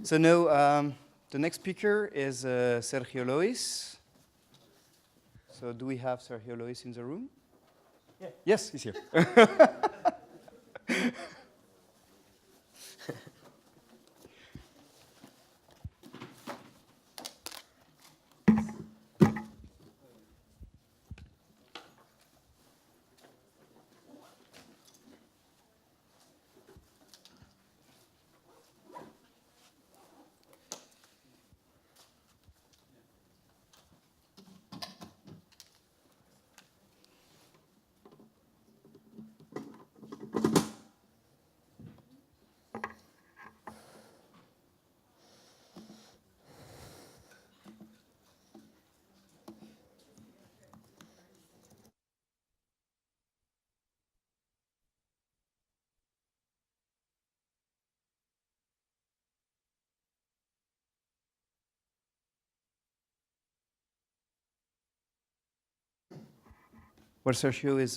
So now the next speaker is Sergio Lois. So do we have Sergio Lois in the room? Yeah. Yes, he's here. Well, Sergio is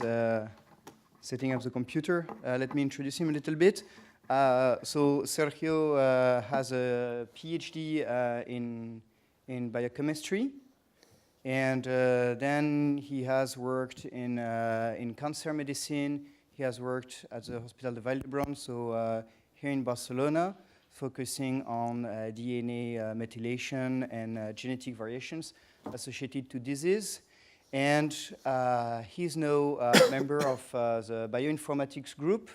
setting up the computer. Let me introduce him a little bit. So Sergio has a PhD in biochemistry, and then he has worked in cancer medicine. He has worked at the Hospital de Vall d'Hebron, so here in Barcelona, focusing on DNA methylation and genetic variations associated to disease. And he's now a member of the Bioinformatics group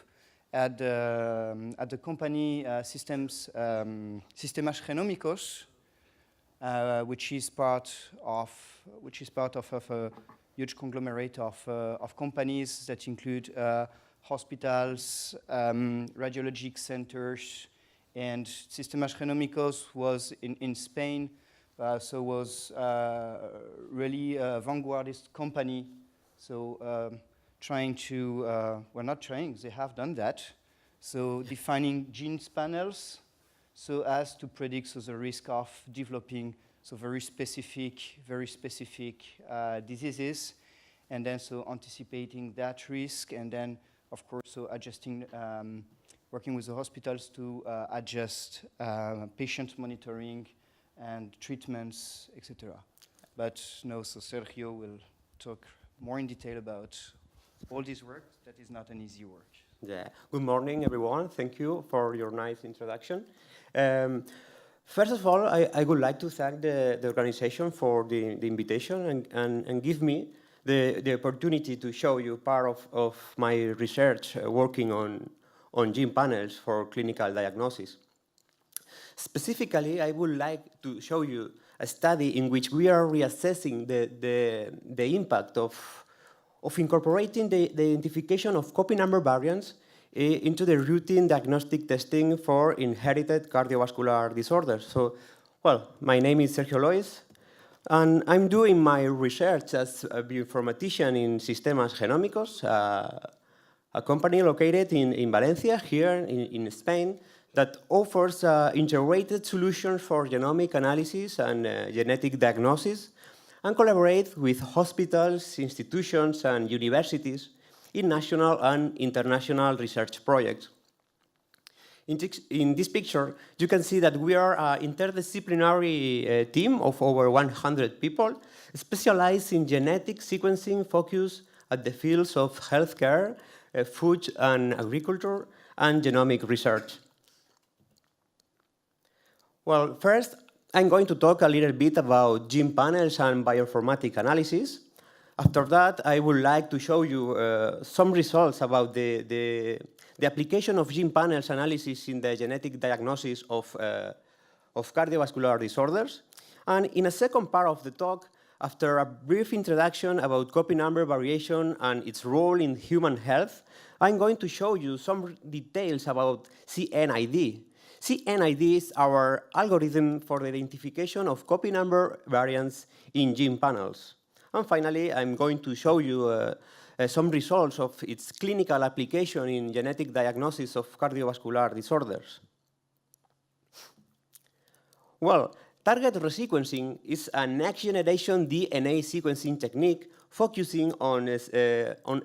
at the company Sistemas Genómicos, which is part of a huge conglomerate of companies that include hospitals, radiologic centers, and Sistemas Genómicos was in Spain. So was really a vanguardist company. So trying to, well, not trying, they have done that. So defining genes panels so as to predict the risk of developing very specific diseases, and then so anticipating that risk, and then of course so adjusting, working with the hospitals to adjust patient monitoring and treatments, etc. But no, so Sergio will talk more in detail about all this work. That is not an easy work. Yeah. Good morning, everyone. Thank you for your nice introduction. First of all, I would like to thank the organization for the invitation and give me the opportunity to show you part of my research working on gene panels for clinical diagnosis. Specifically, I would like to show you a study in which we are reassessing the impact of incorporating the identification of copy number variants into the routine diagnostic testing for inherited cardiovascular disorders. So, well, my name is Sergio Lois, and I'm doing my research as a bioinformatician in Sistemas Genómicos, a company located in Valencia, here in Spain, that offers integrated solutions for genomic analysis and genetic diagnosis, and collaborates with hospitals, institutions, and universities in national and international research projects. In this picture, you can see that we are an interdisciplinary team of over 100 people, specialized in genetic sequencing focused at the fields of healthcare, food and agriculture, and genomic research. Well, first, I'm going to talk a little bit about gene panels and bioinformatic analysis. After that, I would like to show you some results about the application of gene panels analysis in the genetic diagnosis of cardiovascular disorders. And in a second part of the talk, after a brief introduction about copy number variation and its role in human health, I'm going to show you some details about CNID. CNID is our algorithm for the identification of copy number variants in gene panels. And finally, I'm going to show you some results of its clinical application in genetic diagnosis of cardiovascular disorders. Well, target resequencing is a next-generation DNA sequencing technique focusing on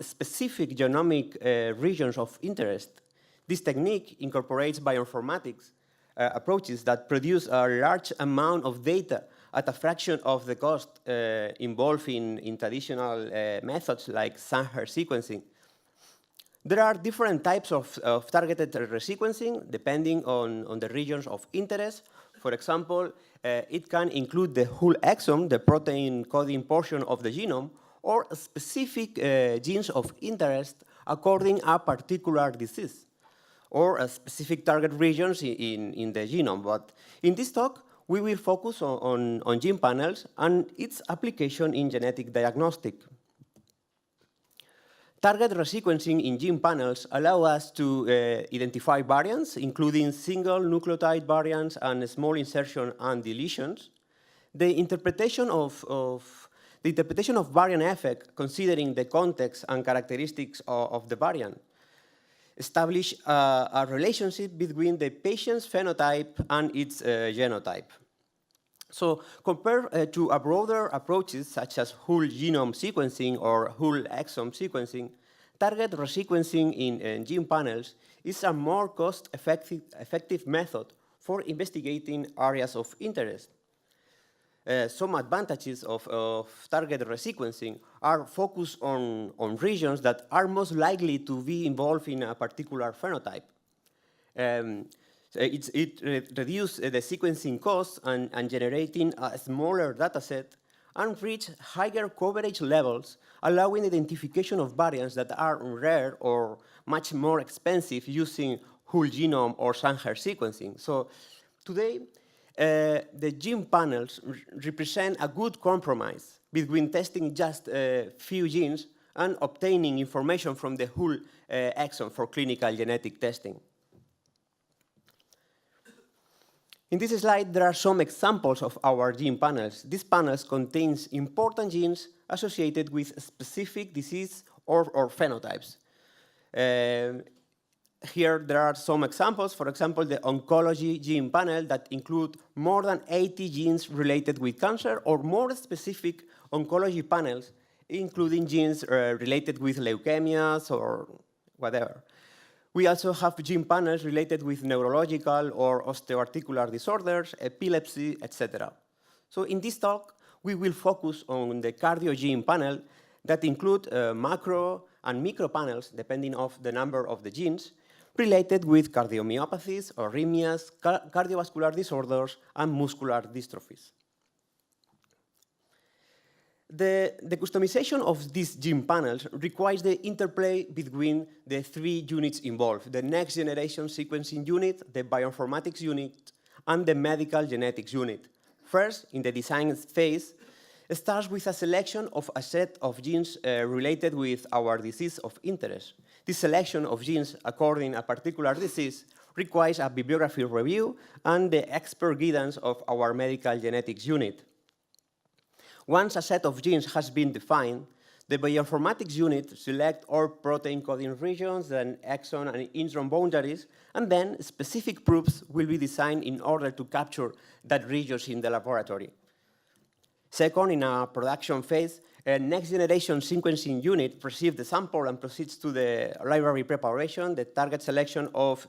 specific genomic regions of interest. This technique incorporates bioinformatics approaches that produce a large amount of data at a fraction of the cost involved in traditional methods like Sanger sequencing. There are different types of targeted resequencing depending on the regions of interest. For example, it can include the whole exome, the protein coding portion of the genome, or specific genes of interest according a particular disease, or specific target regions in the genome. But in this talk, we will focus on gene panels and its application in genetic diagnostic. Target resequencing in gene panels allow us to identify variants, including single nucleotide variants and small insertion and deletions. The interpretation of variant effect, considering the context and characteristics of the variant, establish a relationship between the patient's phenotype and its genotype. So compared to broader approaches such as whole genome sequencing or whole exome sequencing, target resequencing in gene panels is a more cost-effective method for investigating areas of interest. Some advantages of target resequencing are focused on regions that are most likely to be involved in a particular phenotype. It reduces the sequencing costs and generating a smaller data set and reach higher coverage levels, allowing identification of variants that are rare or much more expensive using whole genome or Sanger sequencing. So today, the gene panels represent a good compromise between testing just a few genes and obtaining information from the whole exome for clinical genetic testing. In this slide, there are some examples of our gene panels. These panels contain important genes associated with specific disease or phenotypes. Here, there are some examples. For example, the oncology gene panel that include more than 80 genes related with cancer, or more specific oncology panels, including genes related with leukemias or whatever. We also have gene panels related with neurological or osteoarticular disorders, epilepsy, etc. So in this talk, we will focus on the cardio gene panel that include macro and micro panels, depending on the number of the genes, related with cardiomyopathies, arrhythmias, cardiovascular disorders, and muscular dystrophies. The customization of these gene panels requires the interplay between the three units involved: the next generation sequencing unit, the bioinformatics unit, and the medical genetics unit. First, in the design phase, it starts with a selection of a set of genes related with our disease of interest. This selection of genes according a particular disease requires a bibliography review and the expert guidance of our medical genetics unit. Once a set of genes has been defined, the bioinformatics unit selects all protein coding regions and exon and intron boundaries, and then specific proofs will be designed in order to capture that regions in the laboratory. Second, in a production phase, a next-generation sequencing unit receives the sample and proceeds to the library preparation, the target selection of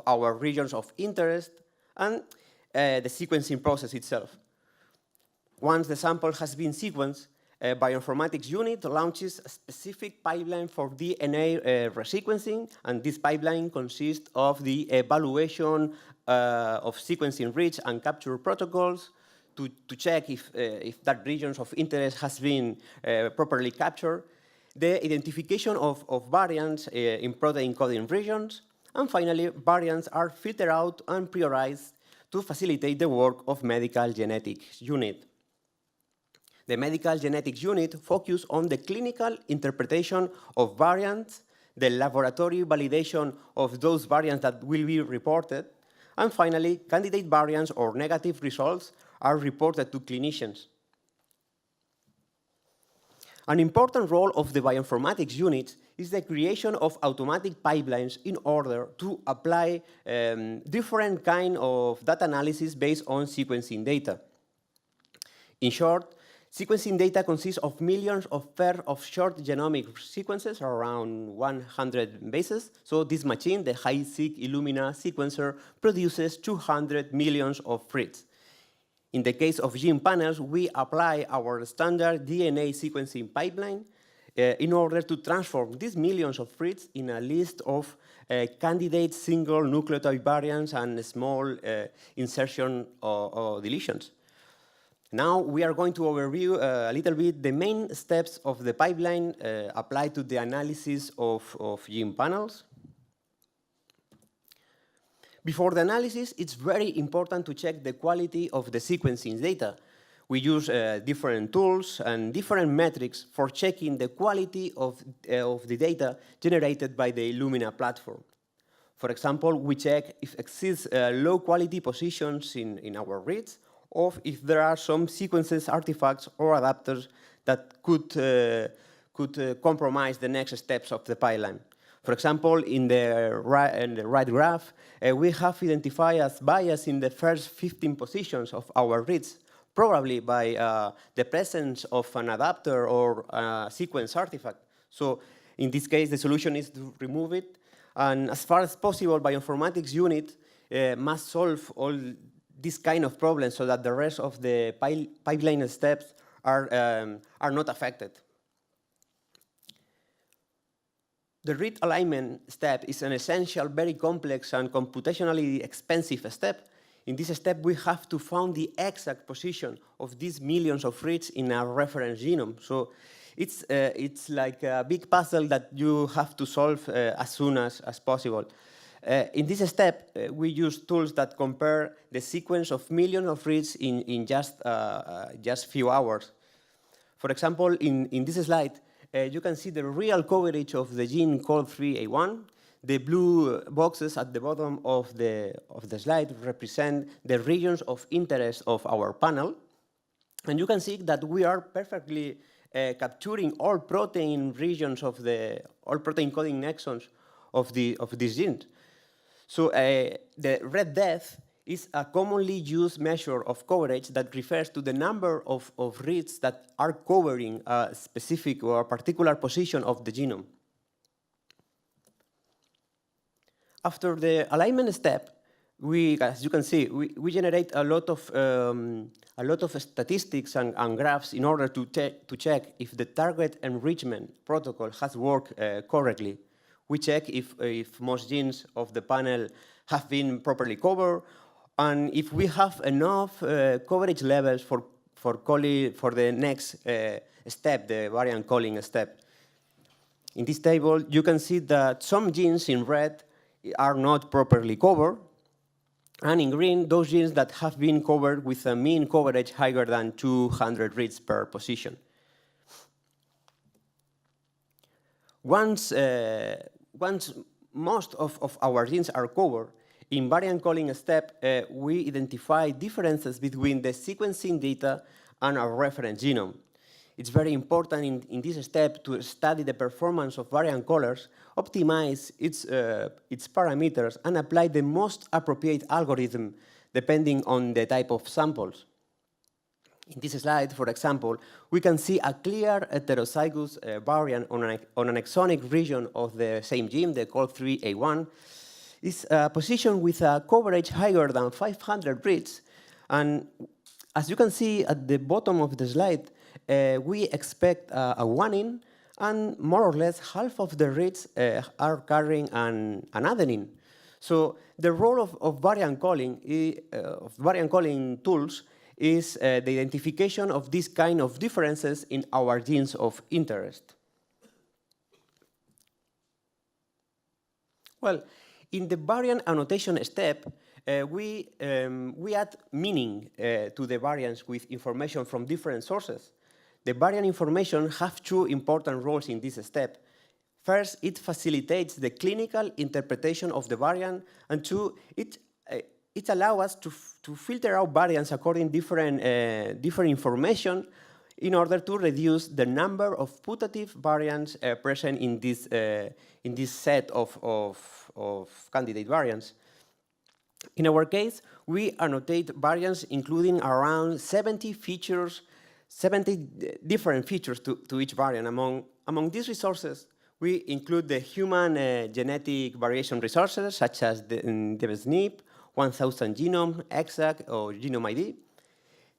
our regions of interest, and the sequencing process itself. Once the sample has been sequenced, a bioinformatics unit launches a specific pipeline for DNA resequencing, and this pipeline consists of the evaluation of sequencing reach and capture protocols to check if that regions of interest has been properly captured, the identification of variants in protein coding regions, and finally, variants are filtered out and prioritized to facilitate the work of medical genetics unit. The medical genetics unit focuses on the clinical interpretation of variants, the laboratory validation of those variants that will be reported, and finally, candidate variants or negative results are reported to clinicians. An important role of the bioinformatics unit is the creation of automatic pipelines in order to apply different kinds of data analysis based on sequencing data. In short, Sequencing data consists of millions of pairs of short genomic sequences, around 100 bases. So this machine, the high-seq Illumina sequencer, produces 200 millions of reads. In the case of gene panels, we apply our standard DNA sequencing pipeline in order to transform these millions of reads in a list of candidate single nucleotide variants and small insertion or deletions. Now we are going to overview a little bit the main steps of the pipeline applied to the analysis of gene panels. Before the analysis, it's very important to check the quality of the sequencing data. We use different tools and different metrics for checking the quality of the data generated by the Illumina platform. For example, we check if exists low quality positions in our reads, or if there are some sequences, artifacts, or adapters that could compromise the next steps of the pipeline. For example, in the right graph, we have identified as bias in the first 15 positions of our reads, probably by the presence of an adapter or a sequence artifact. So in this case, the solution is to remove it. And as far as possible, Bioinformatics unit must solve all these kind of problems so that the rest of the pipeline steps are not affected. The read alignment step is an essential, very complex, and computationally expensive step. In this step, we have to find the exact position of these millions of reads in a reference genome. So it's like a big puzzle that you have to solve as soon as possible. In this step, we use tools that compare the sequence of millions of reads in just few hours. For example, in this slide, you can see the real coverage of the gene called 3A1. The blue boxes at the bottom of the slide represent the regions of interest of our panel. And you can see that we are perfectly capturing all protein regions of all protein coding nexons of these genes. So the red depth is a commonly used measure of coverage that refers to the number of reads that are covering a specific or a particular position of the genome. After the alignment step, as you can see, we generate a lot of statistics and graphs in order to check if the target enrichment protocol has worked correctly. We check if most genes of the panel have been properly covered, and if we have enough coverage levels for the next step, the variant calling step. In this table, you can see that some genes in red are not properly covered, and in green, those genes that have been covered with a mean coverage higher than 200 reads per position. Once most of our genes are covered, in variant calling step, we identify differences between the sequencing data and our reference genome. It's very important in this step to study the performance of variant callers, optimize its parameters, and apply the most appropriate algorithm depending on the type of samples. In this slide, for example, we can see a clear heterozygous variant on an exonic region of the same gene, the called 3A1, is positioned with a coverage higher than 500 reads. And as you can see at the bottom of the slide, we expect a one-in, and more or less half of the reads are carrying an adenine. So the role of variant calling tools is the identification of these kind of differences in our genes of interest. Well, in the variant annotation step, we add meaning to the variants with information from different sources. The variant information have two important roles in this step. First, it facilitates the clinical interpretation of the variant, and two, it allows us to filter out variants according to different information in order to reduce the number of putative variants present in this set of candidate variants. In our case, we annotate variants including around 70 features 70 different features to each variant. Among these resources, we include the human genetic variation resources, such as the SNP, 1000 genome, EXAC, or genome ID.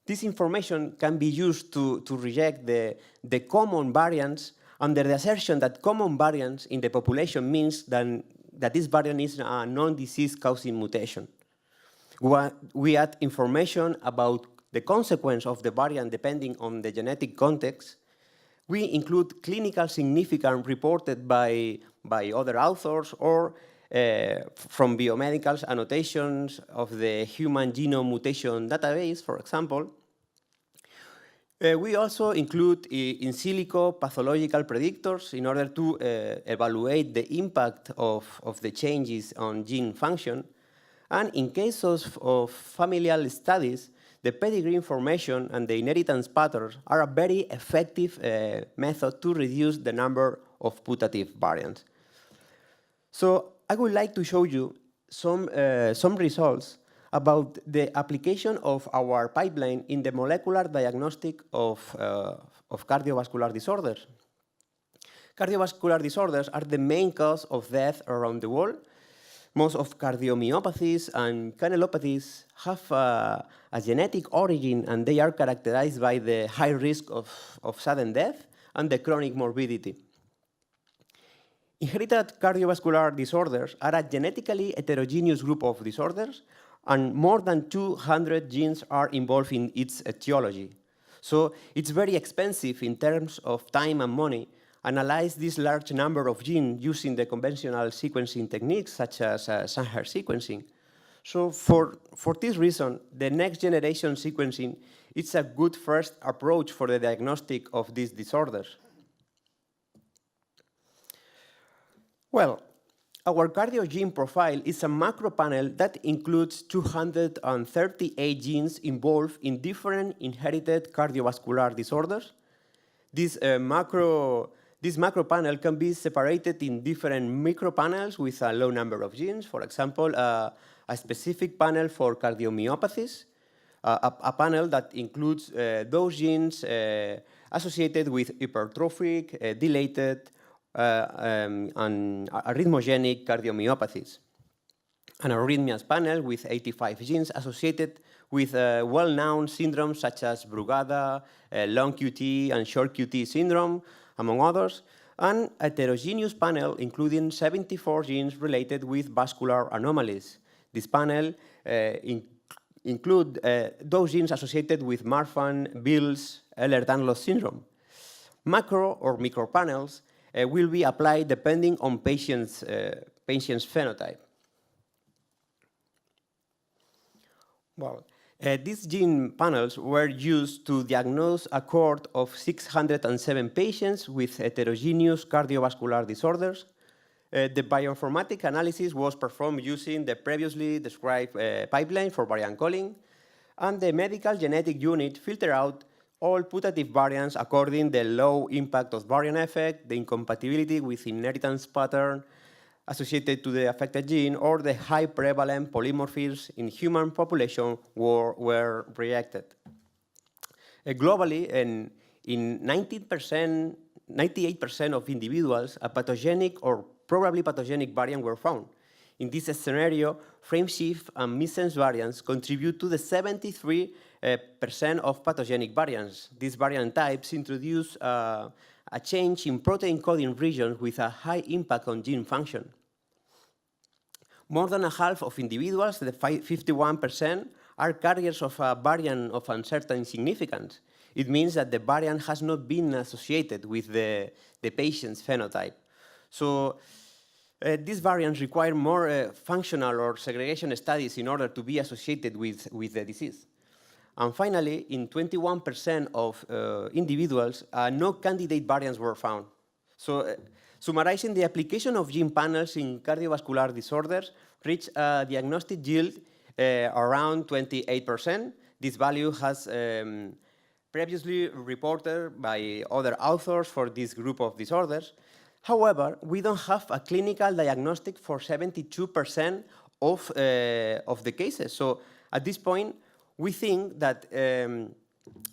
This information can be used to reject the common variants under the assertion that common variants in the population means that this variant is a non-disease causing mutation. We add information about the consequence of the variant depending on the genetic context. We include clinical significance reported by other authors or from biomedical annotations of the Human Genome Mutation Database, for example. We also include in silico pathological predictors in order to evaluate the impact of the changes on gene function. And in cases of familial studies, the pedigree information and the inheritance patterns are a very effective method to reduce the number of putative variants. So I would like to show you some results about the application of our pipeline in the molecular diagnostic of cardiovascular disorders. Cardiovascular disorders are the main cause of death around the world. Most of cardiomyopathies and canalopathies have a genetic origin, and they are characterized by the high risk of sudden death and the chronic morbidity. Inherited cardiovascular disorders are a genetically heterogeneous group of disorders, and more than 200 genes are involved in its etiology. So it's very expensive in terms of time and money analyze this large number of genes using the conventional sequencing techniques such as Sanger sequencing. So for this reason, the next generation sequencing is a good first approach for the diagnostic of these disorders. Well, our cardiogene profile is a macro panel that includes 238 genes involved in different inherited cardiovascular disorders. This macro panel can be separated in different micro panels with a low number of genes. For example, a specific panel for cardiomyopathies, a panel that includes those genes associated with hypertrophic, dilated, and arrhythmogenic cardiomyopathies. An arrhythmias panel with 85 genes associated with well-known syndromes such as Brugada, long QT, and short QT syndrome, among others, and a heterogeneous panel including 74 genes related with vascular anomalies. This panel includes those genes associated with Marfan, Beals, Ehlers-Danlos syndrome. Macro or micropanels will be applied depending on patient's phenotype. Well, these gene panels were used to diagnose a cohort of 607 patients with heterogeneous cardiovascular disorders. The bioinformatic analysis was performed using the previously described pipeline for variant calling, and the medical genetic unit filtered out all putative variants according to the low impact of variant effect, the incompatibility with inheritance pattern associated to the affected gene, or the high prevalent polymorphisms in human population were rejected. Globally, in 98% of individuals, a pathogenic or probably pathogenic variant were found. In this scenario, frameshift and missense variants contribute to the 73% of pathogenic variants. These variant types introduce a change in protein coding regions with a high impact on gene function. More than a half of individuals, the 51%, are carriers of a variant of uncertain significance. It means that the variant has not been associated with the patient's phenotype. So these variants require more functional or segregation studies in order to be associated with the disease. And finally, in 21% of individuals, no candidate variants were found. So summarizing, the application of gene panels in cardiovascular disorders reached a diagnostic yield around 28%. This value has previously reported by other authors for this group of disorders. However, we don't have a clinical diagnostic for 72% of the cases. So at this point, we think that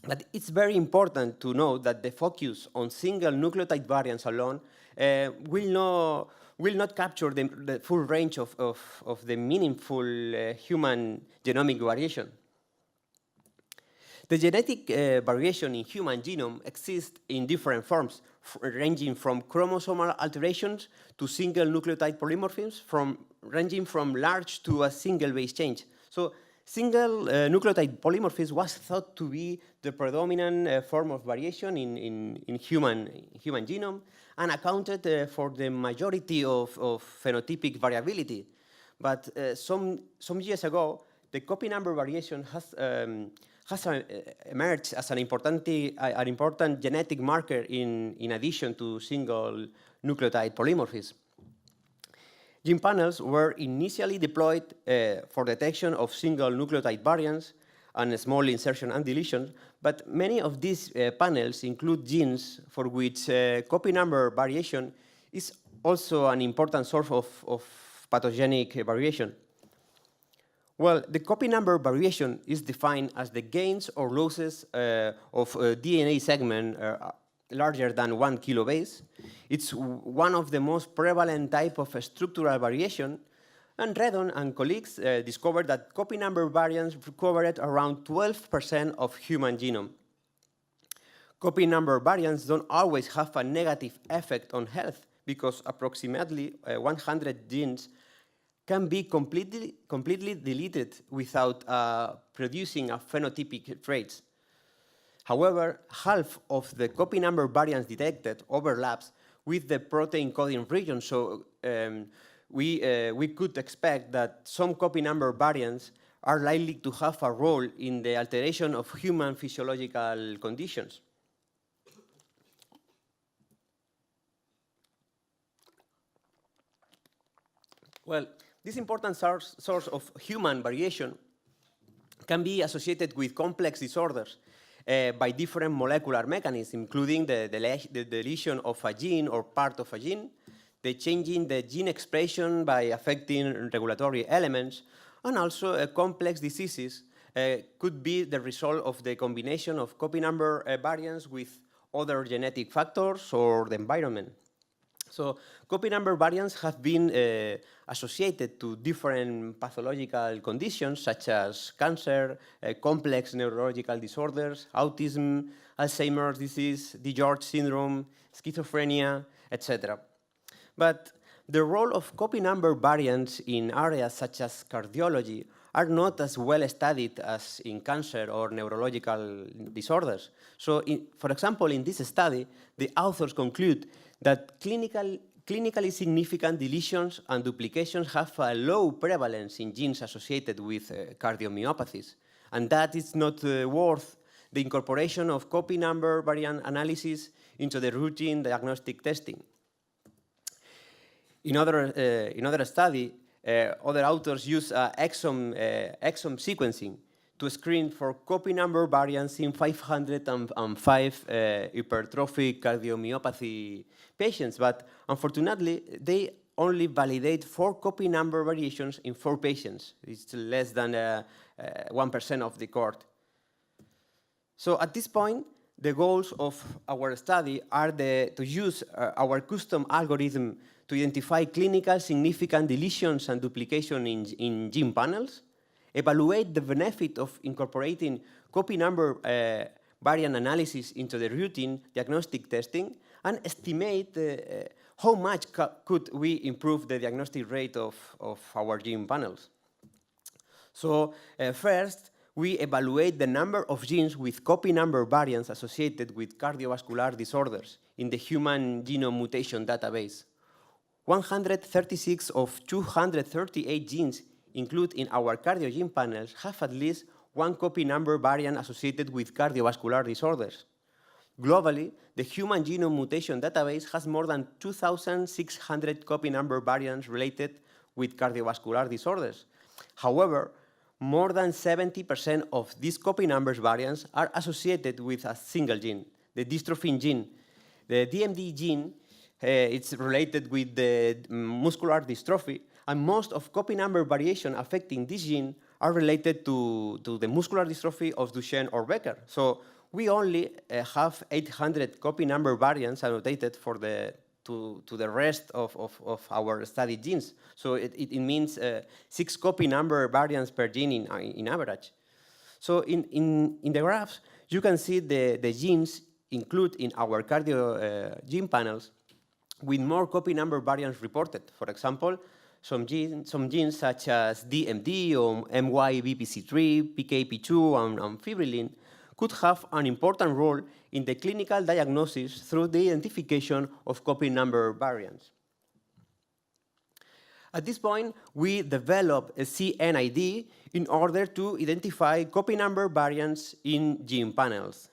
But it's very important to know that the focus on single nucleotide variants alone will not capture the full range of the meaningful human genomic variation. The genetic variation in human genome exists in different forms, ranging from chromosomal alterations to single nucleotide polymorphisms, ranging from large to a single base change. So single nucleotide polymorphism was thought to be the predominant form of variation in human genome and accounted for the majority of phenotypic variability. But some years ago, the copy number variation has emerged as an important genetic marker in addition to single nucleotide polymorphism. Gene panels were initially deployed for detection of single nucleotide variants and small insertion and deletion, but many of these panels include genes for which copy number variation is also an important source of pathogenic variation. Well, the copy number variation is defined as the gains or losses of a DNA segment larger than 1 kilobase. It's one of the most prevalent type of structural variation, and Redon and colleagues discovered that copy number variants covered around 12% of human genome. Copy number variants don't always have a negative effect on health because approximately 100 genes can be completely deleted without producing a phenotypic traits. However, half of the copy number variants detected overlaps with the protein coding region, so we could expect that some copy number variants are likely to have a role in the alteration of human physiological conditions. Well, this important source of human variation can be associated with complex disorders by different molecular mechanisms, including the deletion of a gene or part of a gene, the changing the gene expression by affecting regulatory elements, and also complex diseases could be the result of the combination of copy number variants with other genetic factors or the environment. So copy number variants have been associated to different pathological conditions such as cancer, complex neurological disorders, autism, Alzheimer's disease, DiGeorge syndrome, schizophrenia, etc. But the role of copy number variants in areas such as cardiology are not as well studied as in cancer or neurological disorders. So, for example, in this study, the authors conclude that clinically significant deletions and duplications have a low prevalence in genes associated with cardiomyopathies, and that is not worth the incorporation of copy number variant analysis into the routine diagnostic testing. In other study, other authors use exome sequencing to screen for copy number variants in 505 hypertrophic cardiomyopathy patients, but unfortunately, they only validate 4 copy number variations in 4 patients. It's less than 1% of the cohort. So at this point, the goals of our study are to use our custom algorithm to identify clinical significant deletions and duplication in gene panels, evaluate the benefit of incorporating copy number variant analysis into the routine diagnostic testing, and estimate how much could we improve the diagnostic rate of our gene panels. So first, we evaluate the number of genes with copy number variants associated with cardiovascular disorders in the human genome mutation database. 136 of 238 genes included in our cardio gene panels have at least 1 copy number variant associated with cardiovascular disorders. Globally, the human genome mutation database has more than 2,600 copy number variants related with cardiovascular disorders. However, more than 70% of these copy numbers variants are associated with a single gene, the dystrophin gene. The DMD gene, it's related with the muscular dystrophy, and most of copy number variation affecting this gene are related to the muscular dystrophy of Duchenne or Becker. So we only have 800 copy number variants annotated for to the rest of our studied genes. So it means 6 copy number variants per gene in average. So in the graphs, you can see the genes included in our cardio gene panels with more copy number variants reported. For example, some genes such as DMD or MYBPC3, PKP2, and fibrillin could have an important role in the clinical diagnosis through the identification of copy number variants. At this point, we developed a CNID in order to identify copy number variants in gene panels.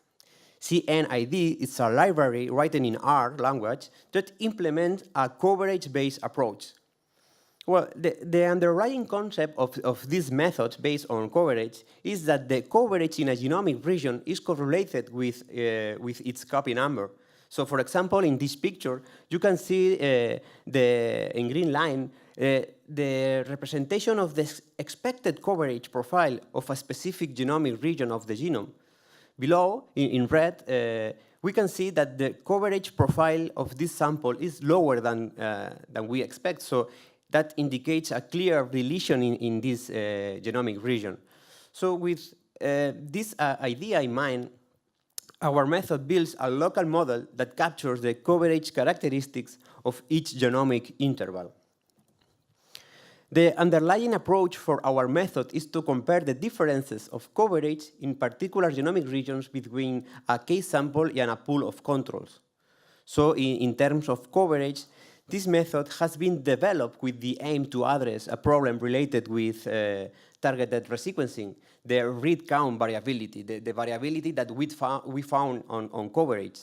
CNID is a library written in R language that implements a coverage-based approach. Well, the underlying concept of this method based on coverage is that the coverage in a genomic region is correlated with its copy number. So, for example, in this picture, you can see in green line the representation of the expected coverage profile of a specific genomic region of the genome. Below, in red, we can see that the coverage profile of this sample is lower than we expect. So that indicates a clear deletion in this genomic region. So with this idea in mind, our method builds a local model that captures the coverage characteristics of each genomic interval. The underlying approach for our method is to compare the differences of coverage in particular genomic regions between a case sample and a pool of controls. So in terms of coverage, this method has been developed with the aim to address a problem related with targeted resequencing, the read count variability, the variability that we found on coverage.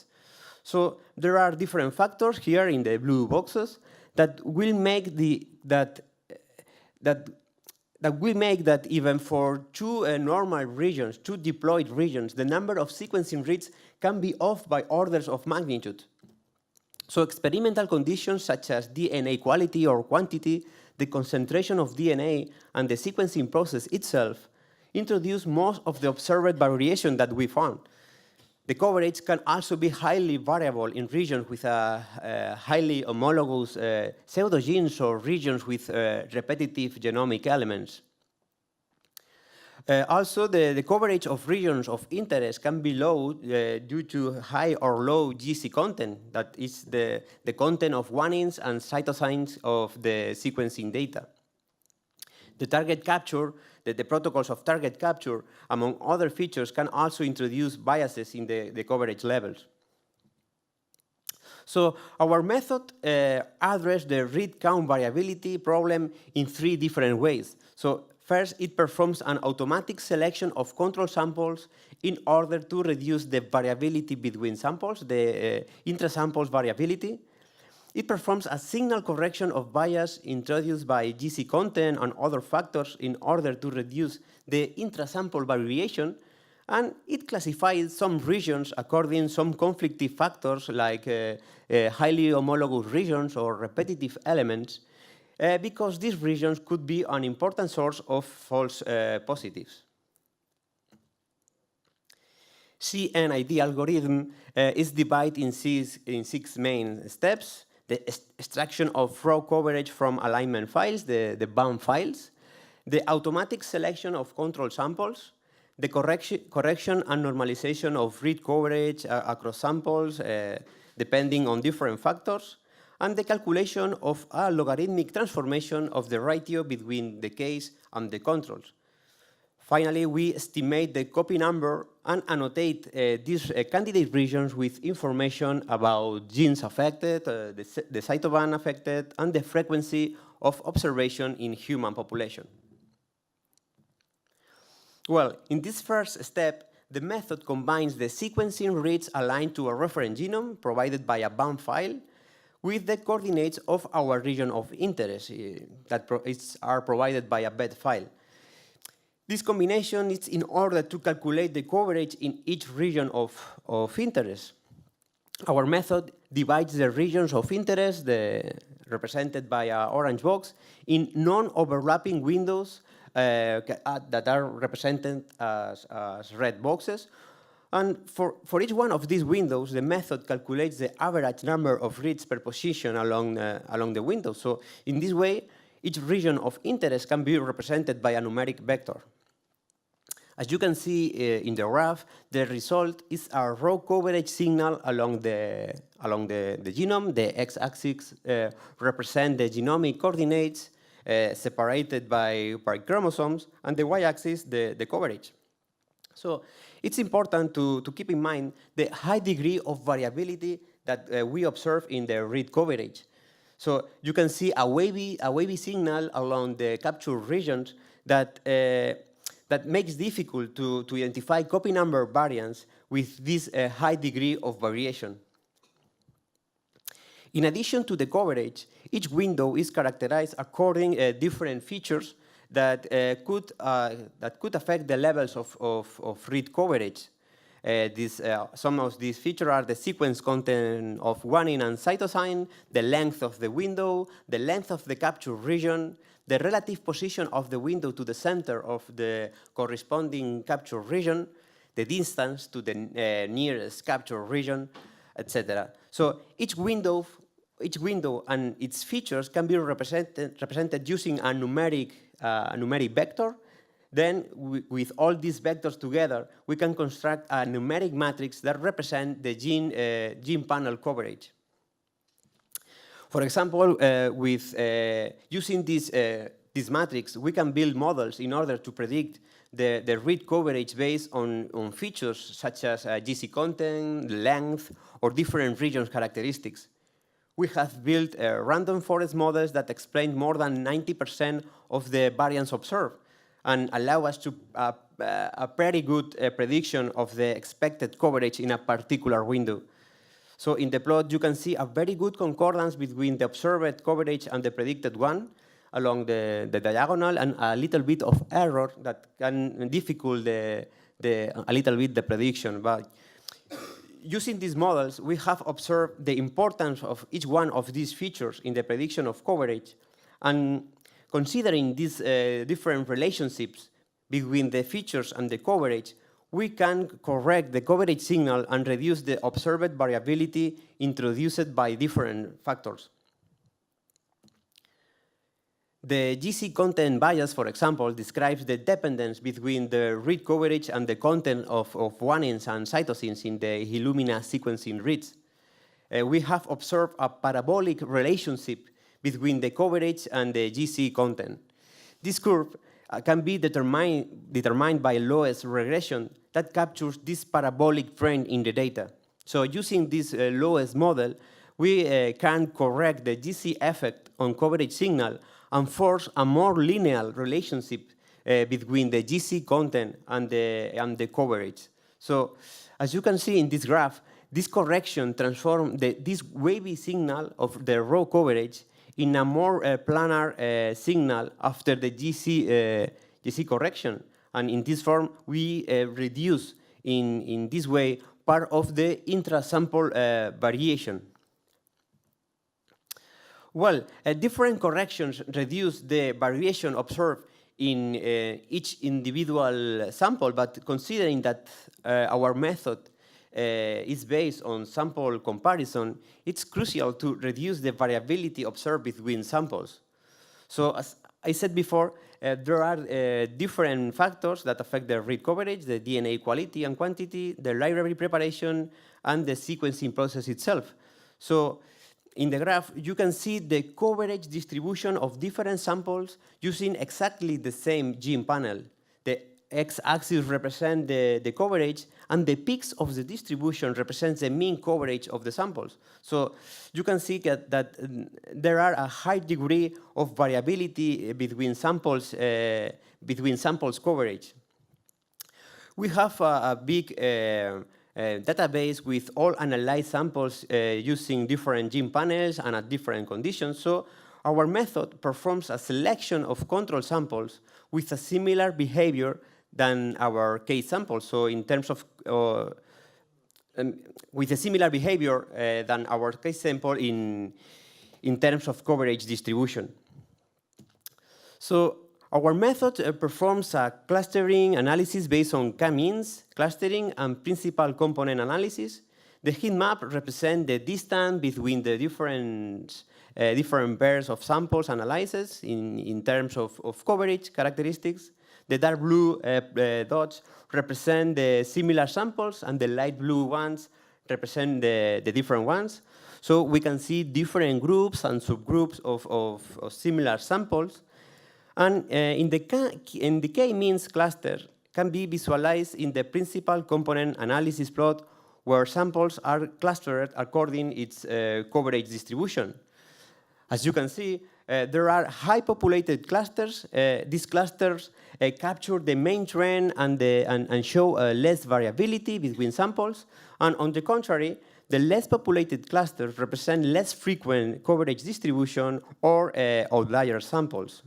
So there are different factors here in the blue boxes that will make that even for two normal regions, two diploid regions, the number of sequencing reads can be off by orders of magnitude. So experimental conditions such as DNA quality or quantity, the concentration of DNA, and the sequencing process itself introduce most of the observed variation that we found. The coverage can also be highly variable in regions with highly homologous pseudogenes or regions with repetitive genomic elements. Also, the coverage of regions of interest can be low due to high or low GC content, that is the content of guanines and cytosines of the sequencing data. The target capture, the protocols of target capture, among other features, can also introduce biases in the coverage levels. So our method addressed the read count variability problem in 3 different ways. So first, it performs an automatic selection of control samples in order to reduce the variability between samples, the intra-samples variability. It performs a signal correction of bias introduced by GC content and other factors in order to reduce the intra-sample variation. And it classifies some regions according to some conflicting factors like highly homologous regions or repetitive elements, because these regions could be an important source of false positives. CNID algorithm is divided in 6 main steps: the extraction of raw coverage from alignment files, the BAM files, the automatic selection of control samples, the correction and normalization of read coverage across samples, depending on different factors, and the calculation of a logarithmic transformation of the ratio between the case and the controls. Finally, we estimate the copy number and annotate these candidate regions with information about genes affected, the cytoband affected, and the frequency of observation in human population. Well, in this first step, the method combines the sequencing reads aligned to a reference genome provided by a BAM file with the coordinates of our region of interest that are provided by a BED file. This combination is in order to calculate the coverage in each region of interest. Our method divides the regions of interest, represented by an orange box, in non-overlapping windows that are represented as red boxes, And for each one of these windows, the method calculates the average number of reads per position along the window. So in this way, each region of interest can be represented by a numeric vector. As you can see in the graph, the result is a row coverage signal along the genome. The x-axis represents the genomic coordinates separated by chromosomes, and the y-axis the coverage. So it's important to keep in mind the high degree of variability that we observe in the read coverage. So you can see a wavy signal along the capture regions that makes difficult to identify copy number variants with this high degree of variation. In addition to the coverage, each window is characterized according to different features that could affect the levels of read coverage. Some of these features are the sequence content of guanine and cytosine, the length of the window, the length of the capture region, the relative position of the window to the center of the corresponding capture region, the distance to the nearest capture region, etc. So each window and its features can be represented using a numeric vector. Then, with all these vectors together, we can construct a numeric matrix that represents the gene panel coverage. For example, using this matrix, we can build models in order to predict the read coverage based on features such as GC content, length, or different regions characteristics. We have built random forest models that explain more than 90% of the variance observed and allow us to a pretty good prediction of the expected coverage in a particular window. So in the plot, you can see a very good concordance between the observed coverage and the predicted one along the diagonal, and a little bit of error that can difficult a little bit the prediction. But using these models, we have observed the importance of each one of these features in the prediction of coverage. And considering these different relationships between the features and the coverage, we can correct the coverage signal and reduce the observed variability introduced by different factors. The GC content bias, for example, describes the dependence between the read coverage and the content of guanines and cytosines in the Illumina sequencing reads. We have observed a parabolic relationship between the coverage and the GC content. This curve can be determined by Lois regression that captures this parabolic trend in the data. So using this Lois model, we can correct the GC effect on coverage signal and force a more linear relationship between the GC content and the coverage. So as you can see in this graph, this correction transforms this wavy signal of the raw coverage in a more planar signal after the GC correction. And in this form, we reduce in this way part of the intrasample variation. Well, different corrections reduce the variation observed in each individual sample, but considering that our method is based on sample comparison, it's crucial to reduce the variability observed between samples. So as I said before, there are different factors that affect the read coverage, the DNA quality and quantity, the library preparation, and the sequencing process itself. So in the graph, you can see the coverage distribution of different samples using exactly the same gene panel. The x-axis represents the coverage, and the peaks of the distribution represents the mean coverage of the samples. So you can see that there are a high degree of variability between samples coverage. We have a big database with all analyzed samples using different gene panels and at different conditions. So our method performs a selection of control samples with a similar behavior than our case samples. So in terms of, with a similar behavior than our case sample in terms of coverage distribution. So Our method performs a clustering analysis based on k-means, clustering, and principal component analysis. The heat map represents the distance between the different pairs of samples analyzed in terms of coverage characteristics. The dark blue dots represent the similar samples, and the light blue ones represent the different ones. So we can see different groups and subgroups of similar samples. And in the k-means cluster can be visualized in the principal component analysis plot, where samples are clustered according to its coverage distribution. As you can see, there are high populated clusters. These clusters capture the main trend and show less variability between samples. And on the contrary, the less populated clusters represent less frequent coverage distribution or outlier samples.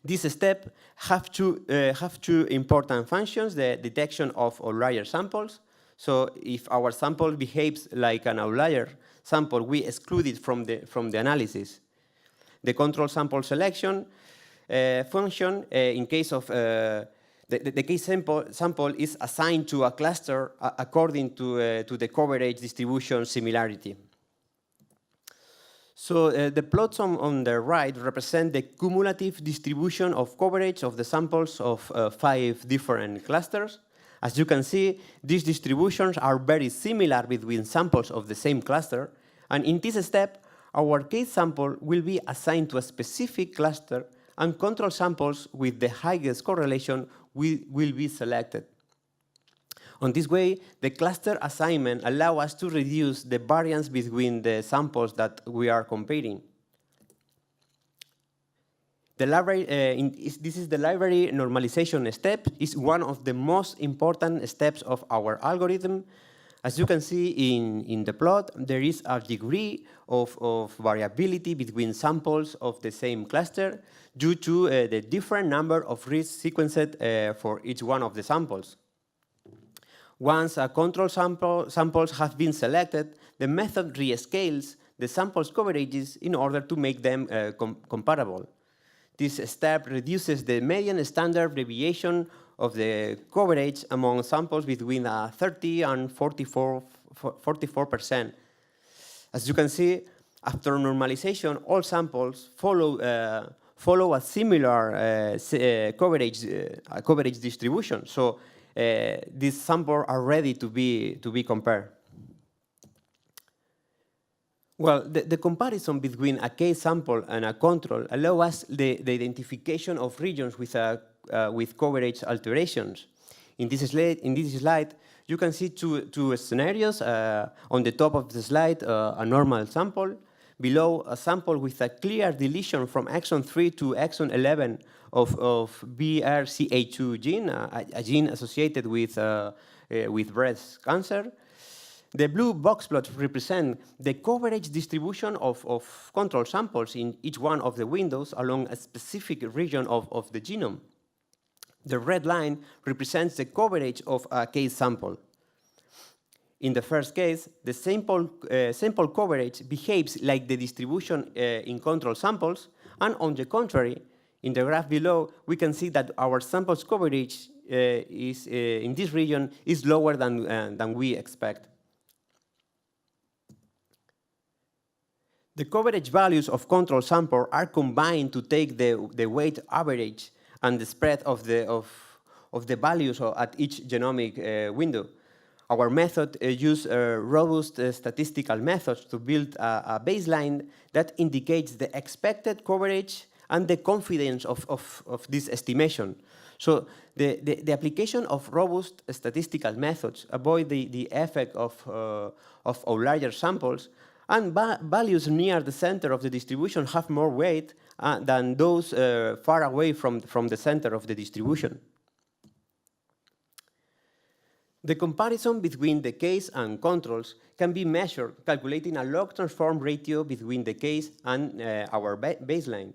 This step have two important functions: the detection of outlier samples. So if our sample behaves like an outlier sample, we exclude it from the analysis. The control sample selection function, in case of the case sample is assigned to a cluster according to the coverage distribution similarity. So the plots on the right represent the cumulative distribution of coverage of the samples of 5 different clusters. As you can see, these distributions are very similar between samples of the same cluster. And in this step, our case sample will be assigned to a specific cluster, and control samples with the highest correlation will be selected. On this way, the cluster assignment allows us to reduce the variance between the samples that we are comparing. The library, this is the library normalization step. It's one of the most important steps of our algorithm. As you can see in the plot, there is a degree of variability between samples of the same cluster due to the different number of reads sequenced for each one of the samples. Once a control samples have been selected, the method rescales the samples coverages in order to make them comparable. This step reduces the median standard deviation of the coverage among samples between 30 and 44%. As you can see, after normalization, all samples follow a similar coverage distribution. So these samples are ready to be compared. Well, the comparison between a case sample and a control allows us the identification of regions with coverage alterations. In this slide, you can see two scenarios. On the top of the slide, a normal sample. Below, a sample with a clear deletion from exon 3 to exon 11 of BRCA2 gene, a gene associated with breast cancer. The blue box plots represent the coverage distribution of control samples in each one of the windows along a specific region of the genome. The red line represents the coverage of a case sample. In the first case, the sample coverage behaves like the distribution in control samples, and on the contrary, in the graph below, we can see that our samples coverage in this region is lower than we expect. The coverage values of control sample are combined to take the weight average and the spread of the values at each genomic window. Our method uses robust statistical methods to build a baseline that indicates the expected coverage and the confidence of this estimation. So the application of robust statistical methods avoid the effect of outlier samples, and values near the center of the distribution have more weight than those far away from the center of the distribution. The comparison between the case and controls can be measured calculating a log transform ratio between the case and our baseline.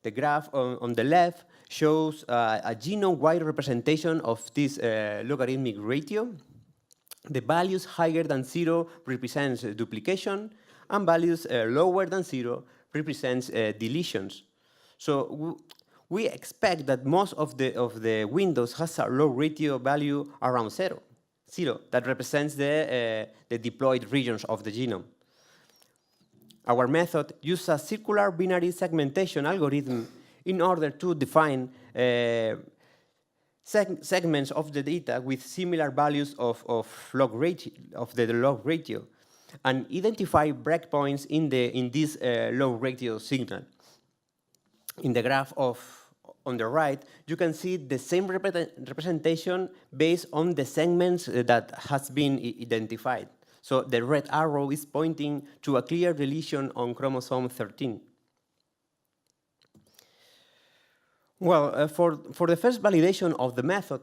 The graph on the left shows a genome-wide representation of this logarithmic ratio. The values higher than 0 represents duplication, and values lower than 0 represents deletions. So we expect that most of the windows has a low ratio value around zero. That represents the deployed regions of the genome. Our method uses a circular binary segmentation algorithm in order to define segments of the data with similar values of the log ratio, and identify breakpoints in this log ratio signal. In the graph on the right, you can see the same representation based on the segments that has been identified. So the red arrow is pointing to a clear deletion on chromosome 13. Well, for the first validation of the method,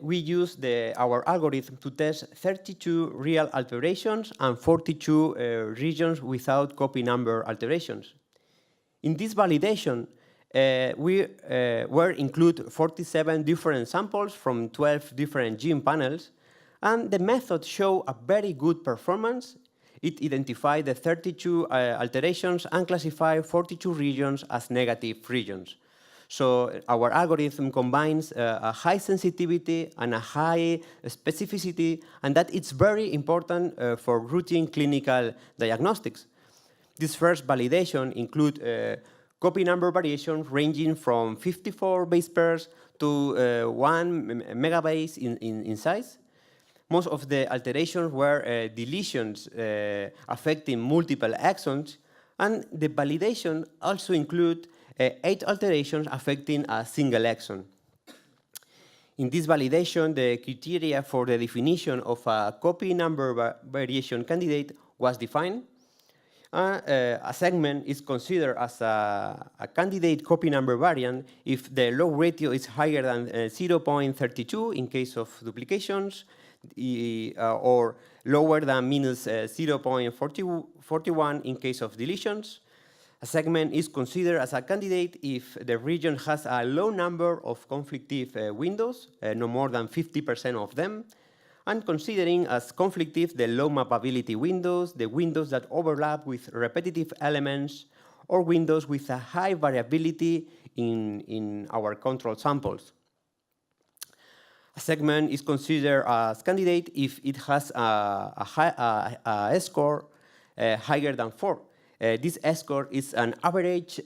we use our algorithm to test 32 real alterations and 42 regions without copy number alterations. In this validation, we include 47 different samples from 12 different gene panels, and the method showed a very good performance. It identified the 32 alterations and classified 42 regions as negative regions. So our algorithm combines a high sensitivity and a high specificity, and that it's very important for routine clinical diagnostics. This first validation includes copy number variations ranging from 54 base pairs to 1 megabase in size. Most of the alterations were deletions affecting multiple exons, and the validation also includes 8 alterations affecting a single exon. In this validation, the criteria for the definition of a copy number variation candidate was defined. A segment is considered as a candidate copy number variant if the log ratio is higher than 0.32 in case of duplications, or lower than minus 0.41 in case of deletions. A segment is considered as a candidate if the region has a low number of conflictive windows, no more than 50% of them, and considering as conflictive the low mappability windows, the windows that overlap with repetitive elements, or windows with a high variability in our control samples. A segment is considered as candidate if it has a score higher than 4. This score is an average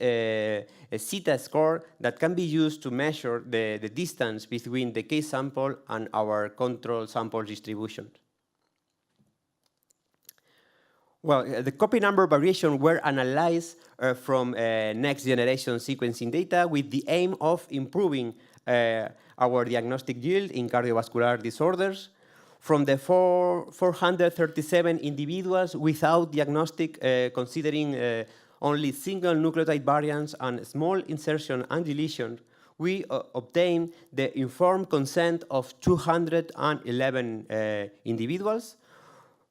zeta score that can be used to measure the distance between the case sample and our control sample distribution. Well, the copy number variation were analyzed from next generation sequencing data with the aim of improving our diagnostic yield in cardiovascular disorders. From the 437 individuals without diagnostic, considering only single nucleotide variants and small insertion and deletion, we obtained the informed consent of 211 individuals.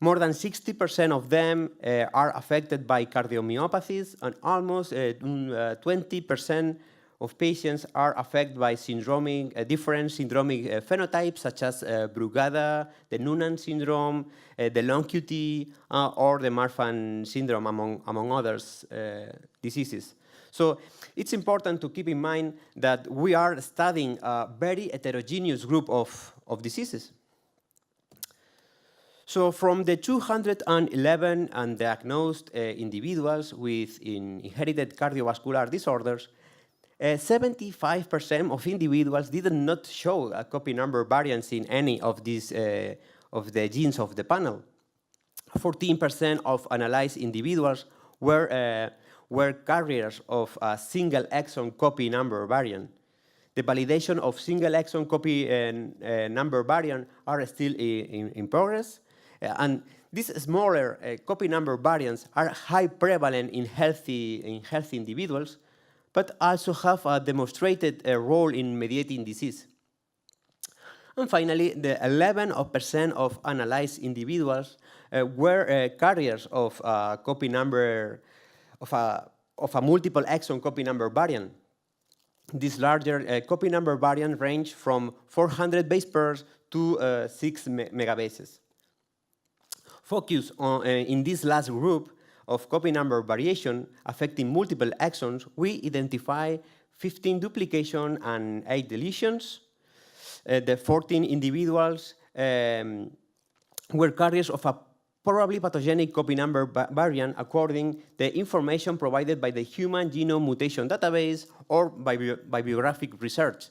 More than 60% of them are affected by cardiomyopathies, and almost 20% of patients are affected by different syndromic phenotypes, such as Brugada, the Noonan syndrome, the long QT, or the Marfan syndrome, among others diseases. So it's important to keep in mind that we are studying a very heterogeneous group of diseases. So from the 211 undiagnosed individuals with inherited cardiovascular disorders, 75% of individuals did not show a copy number variance in any of these of the genes of the panel. 14% of analyzed individuals were carriers of a single exon copy number variant. The validation of single exon copy number variant are still in progress, and these smaller copy number variants are high prevalent in healthy individuals, but also have a demonstrated role in mediating disease. And finally, the 11% of analyzed individuals were carriers of a copy number of a multiple exon copy number variant. This larger copy number variant range from 400 base pairs to 6 megabases. Focus on in this last group of copy number variation affecting multiple exons, we identify 15 duplication and 8 deletions. The 14 individuals were carriers of a probably pathogenic copy number variant according to the information provided by the Human Genome Mutation Database or by bibliographic research.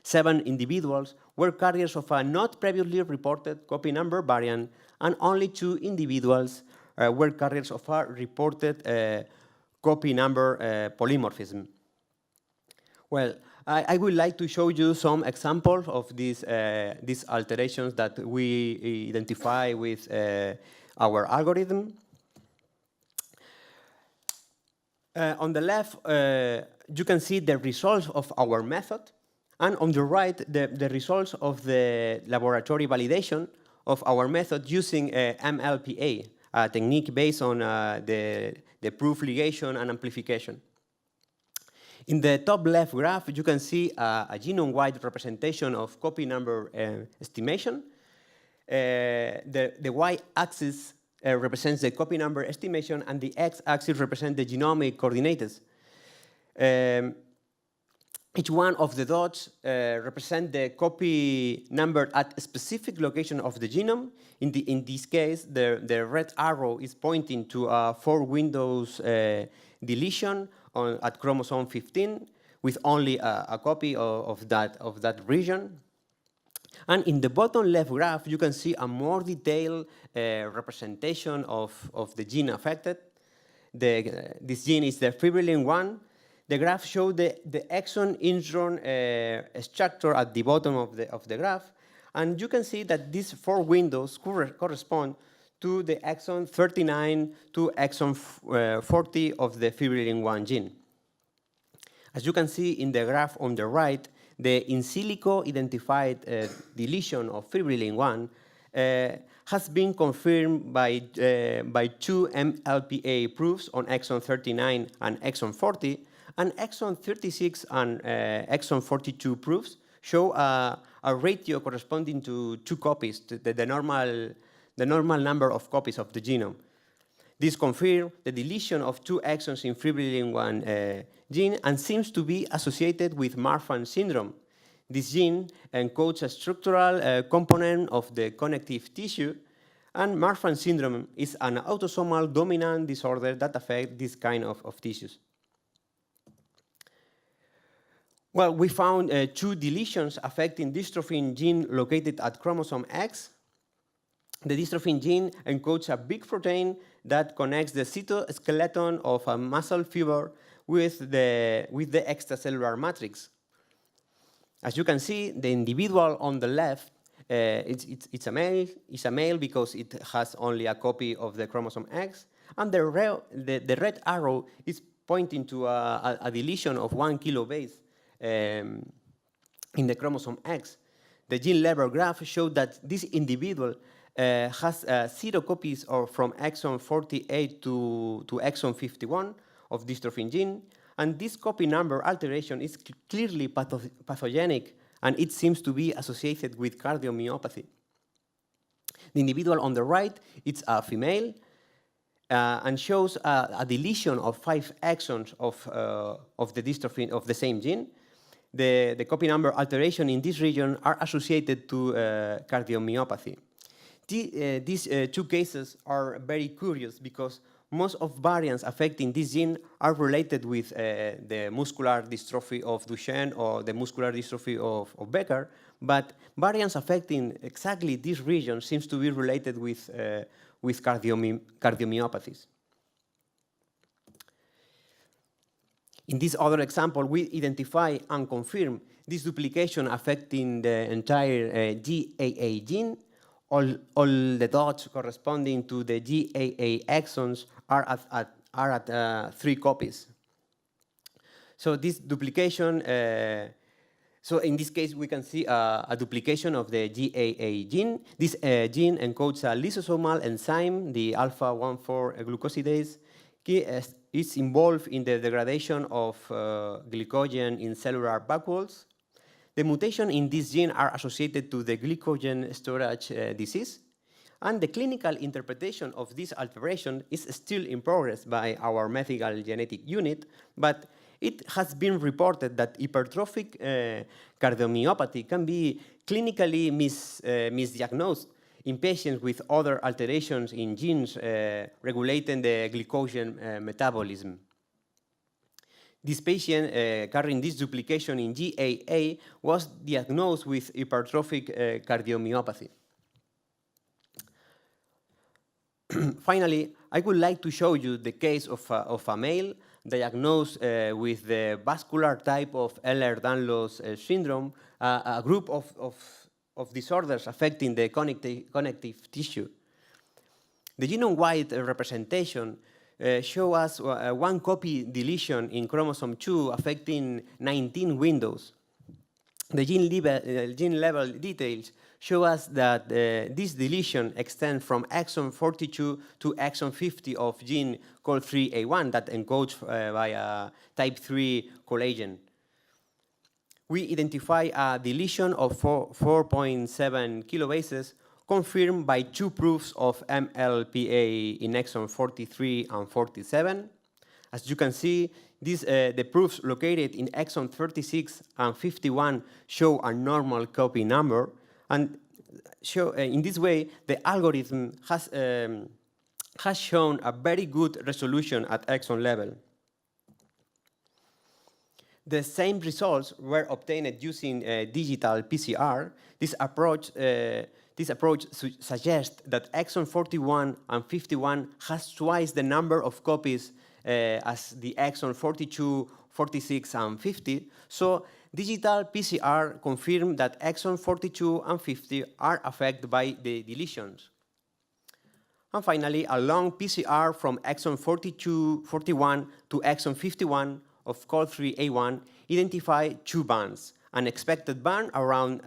7 individuals were carriers of a not previously reported copy number variant, and only 2 individuals were carriers of a reported copy number polymorphism. Well, I would like to show you some examples of these alterations that we identify with our algorithm. On the left, you can see the results of our method, and on the right, the results of the laboratory validation of our method using MLPA, a technique based on the proof ligation and amplification. In the top left graph, you can see a genome-wide representation of copy number estimation. The y-axis represents the copy number estimation, and the x-axis represents the genomic coordinates. Each one of the dots represents the copy number at a specific location of the genome. In this case, the red arrow is pointing to a 4 windows deletion at chromosome 15 with only a copy of that region. And in the bottom left graph, you can see a more detailed representation of the gene affected. This gene is the fibrillin 1. The graph shows the exon intron structure at the bottom of the graph. And you can see that these 4 windows correspond to the exon 39 to exon 40 of the fibrillin 1 gene. As you can see in the graph on the right, the in silico identified deletion of fibrillin 1 has been confirmed by 2 MLPA proofs on exon 39 and exon 40, and exon 36 and exon 42 proofs show a ratio corresponding to 2 copies, to the normal number of copies of the genome. This confirms the deletion of 2 exons in fibrillin 1 gene and seems to be associated with Marfan syndrome. This gene encodes a structural component of the connective tissue, and Marfan syndrome is an autosomal dominant disorder that affects this kind of tissues. Well, we found 2 deletions affecting dystrophin gene located at chromosome X. The dystrophin gene encodes a big protein that connects the cytoskeleton of a muscle fiber with the extracellular matrix. As you can see, the individual on the left, it's a male. It's a male because it has only a copy of the chromosome X, and the red arrow is pointing to a deletion of 1 kilobase in the chromosome X. The gene level graph showed that this individual has 0 copies from exon 48 to exon 51 of dystrophin gene, and this copy number alteration is clearly pathogenic, and it seems to be associated with cardiomyopathy. The individual on the right, it's a female, and shows a deletion of 5 exons of the dystrophin of the same gene. The copy number alteration in this region are associated to cardiomyopathy. These 2 cases are very curious because most of variants affecting this gene are related with the muscular dystrophy of Duchenne or the muscular dystrophy of Becker, but variants affecting exactly this region seems to be related with cardiomyopathies. In this other example, we identify and confirm this duplication affecting the entire GAA gene. All the dots corresponding to the GAA exons are at 3 copies. So this duplication, so in this case we can see a duplication of the GAA gene. This gene encodes a lysosomal enzyme, the alpha-1,4 glucosidase. It's involved in the degradation of glycogen in cellular vacuoles. The mutation in this gene are associated to the glycogen storage disease, and the clinical interpretation of this alteration is still in progress by our medical genetic unit, but it has been reported that hypertrophic cardiomyopathy can be clinically misdiagnosed in patients with other alterations in genes regulating the glycogen metabolism. This patient carrying this duplication in GAA was diagnosed with hypertrophic cardiomyopathy. Finally, I would like to show you the case of a male diagnosed with the vascular type of Ehlers-Danlos syndrome, a group of disorders affecting the connective tissue. The genome-wide representation show us one copy deletion in chromosome 2 affecting 19 windows. The gene level details show us that this deletion extends from exon 42 to exon 50 of gene called 3A1 that encodes by a type 3 collagen. We identify a deletion of 4.7 kilobases confirmed by 2 proofs of MLPA in exon 43 and 47. As you can see, the proofs located in exon 36 and 51 show a normal copy number, and in this way, the algorithm has shown a very good resolution at exon level. The same results were obtained using digital PCR. This approach suggests that exon 41 and 51 has twice the number of copies as the exon 42, 46, and 50. So digital PCR confirmed that exon 42 and 50 are affected by the deletions. And finally, a long PCR from exon 42, 41 to exon 51 of COL3A1 identified 2 bands, an expected band around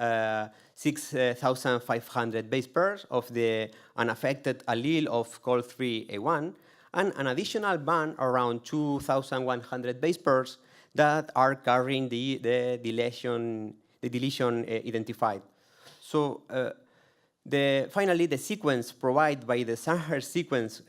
6,500 base pairs of the unaffected allele of COL3A1, and an additional band around 2,100 base pairs that are carrying the deletion identified. So finally, the sequence provided by the Sanger sequence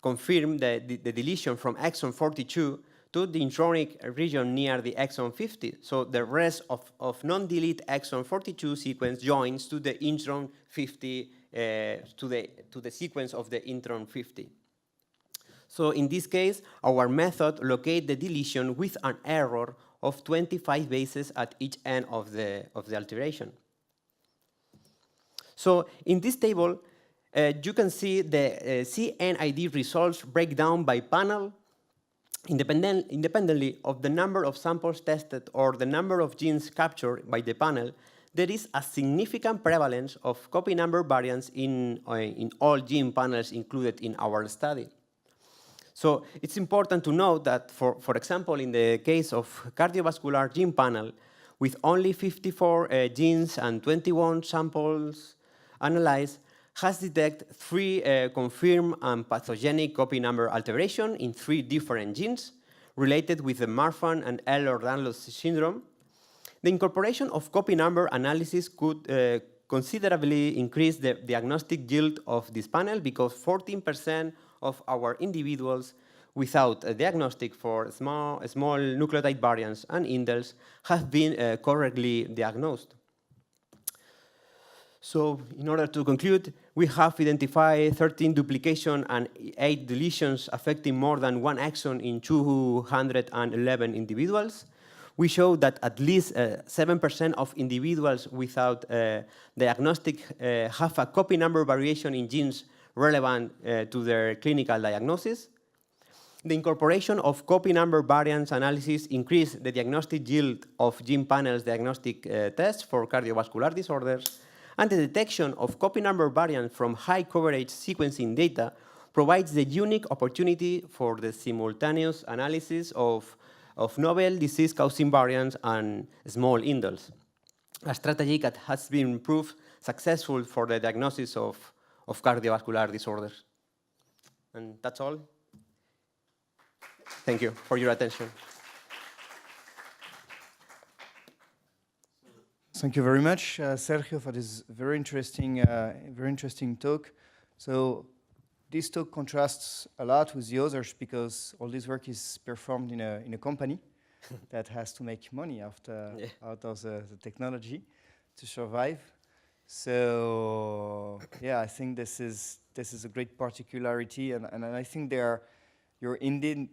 confirmed the deletion from exon 42 to the intronic region near the exon 50. So the rest of non-delete exon 42 sequence joins to the intron 50 to the sequence of the intron 50. So in this case, our method locates the deletion with an error of 25 bases at each end of the alteration. So in this table, you can see the CNID results break down by panel, independently of the number of samples tested or the number of genes captured by the panel. There is a significant prevalence of copy number variants in all gene panels included in our study. So it's important to note that, for example, in the case of cardiovascular gene panel, with only 54 genes and 21 samples analyzed, has detected 3 confirmed and pathogenic copy number alteration in 3 different genes related with the Marfan and Ehlers-Danlos syndrome. The incorporation of copy number analysis could considerably increase the diagnostic yield of this panel, because 14% of our individuals without a diagnostic for small nucleotide variants and indels have been correctly diagnosed. So in order to conclude, we have identified 13 duplication and 8 deletions affecting more than 1 exon in 211 individuals. We show that at least 7% of individuals without diagnostic have a copy number variation in genes relevant to their clinical diagnosis. The incorporation of copy number variance analysis increased the diagnostic yield of gene panels diagnostic tests for cardiovascular disorders, and the detection of copy number variants from high coverage sequencing data provides the unique opportunity for the simultaneous analysis of novel disease-causing variants and small indels, a strategy that has been proved successful for the diagnosis of cardiovascular disorders. And that's all. Thank you for your attention. Thank you very much, Sergio, for this very interesting talk. So this talk contrasts a lot with the others because all this work is performed in a company. that has to make money Yeah. out of the technology to survive. So yeah, I think this is a great particularity, and I think you're indeed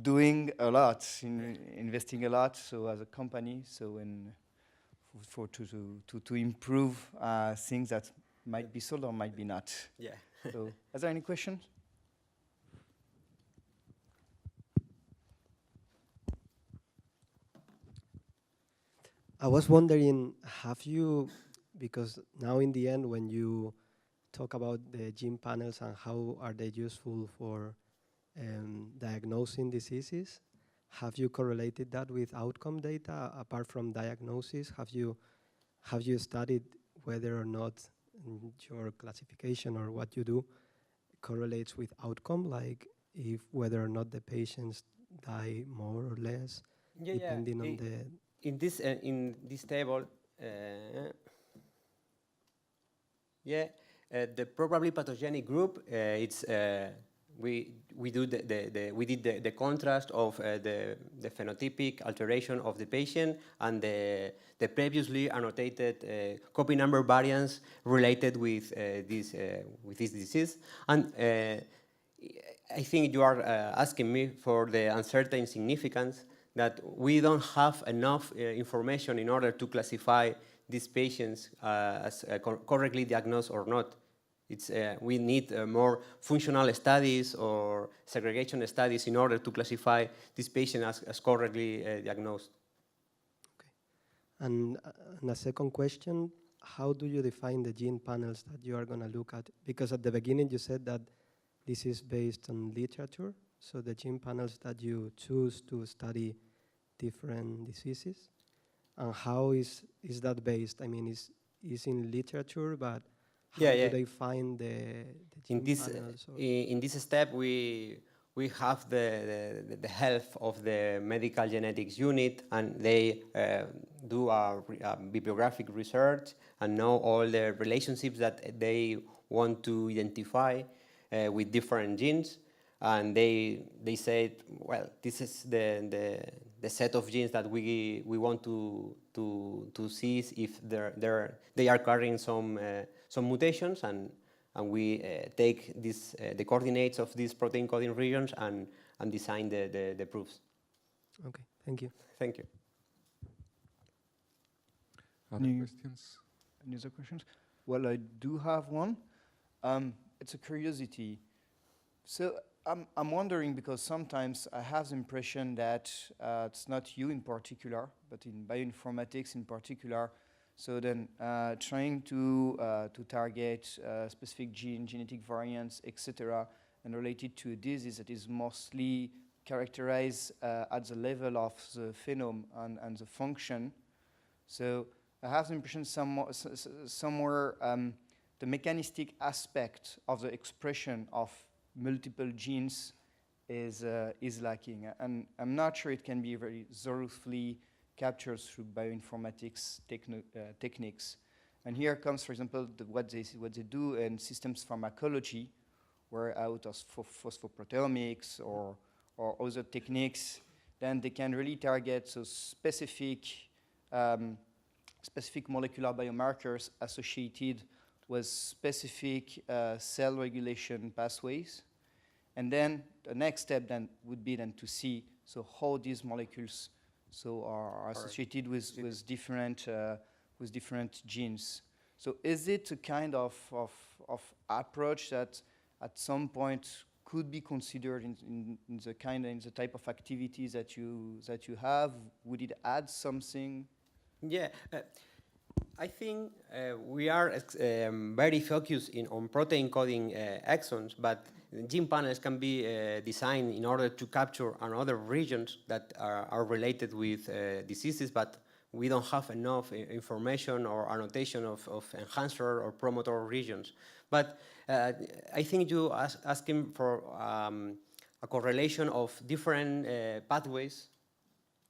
doing a lot, investing a lot. So as a company, so to improve things that might be sold or might be not. Yeah. So, is there any questions? I was wondering, because now in the end, when you talk about the gene panels and how are they useful for diagnosing diseases, have you correlated that with outcome data apart from diagnosis? Have you studied whether or not your classification or what you do correlates with outcome, like whether or not the patients die more or less, depending on the... In this table, the probably pathogenic group, it's we did the contrast of the phenotypic alteration of the patient and the previously annotated copy number variants related with this disease. And I think you are asking me for the uncertain significance that we don't have enough information in order to classify these patients as correctly diagnosed or not. We need more functional studies or segregation studies in order to classify this patient as correctly diagnosed. Okay. And a second question, how do you define the gene panels that you are going to look at? Because at the beginning you said that this is based on literature, so the gene panels that you choose to study different diseases. And how is that based? I mean, is in literature, but how do they find the gene panels? In this step, we have the help of the medical genetics unit, and they do a bibliographic research and know all the relationships that they want to identify with different genes. And they say, well, this is the set of genes that we want to see if they are carrying some mutations, and we take the coordinates of these protein coding regions and design the proofs. Okay, thank you. Thank you. Other questions? Any other questions? Well, I do have one. It's a curiosity. So I'm wondering, because sometimes I have the impression that it's not you in particular, but in bioinformatics in particular. So then trying to target specific genetic variants, etc., and related to a disease that is mostly characterized at the level of the phenome and the function. So I have the impression somewhere the mechanistic aspect of the expression of multiple genes is lacking, and I'm not sure it can be very thoroughly captured through bioinformatics techniques. And here comes, for example, what they do in systems pharmacology, where out of phosphoproteomics or other techniques, then they can really target so specific molecular biomarkers associated with specific cell regulation pathways. And then the next step then would be then to see so how these molecules so are associated with different genes. So is it a kind of approach that at some point could be considered in the type of activities that you have? Would it add something? Yeah. I think we are very focused on protein coding exons, but gene panels can be designed in order to capture another regions that are related with diseases, but we don't have enough information or annotation of enhancer or promoter regions. But I think you asking for a correlation of different pathways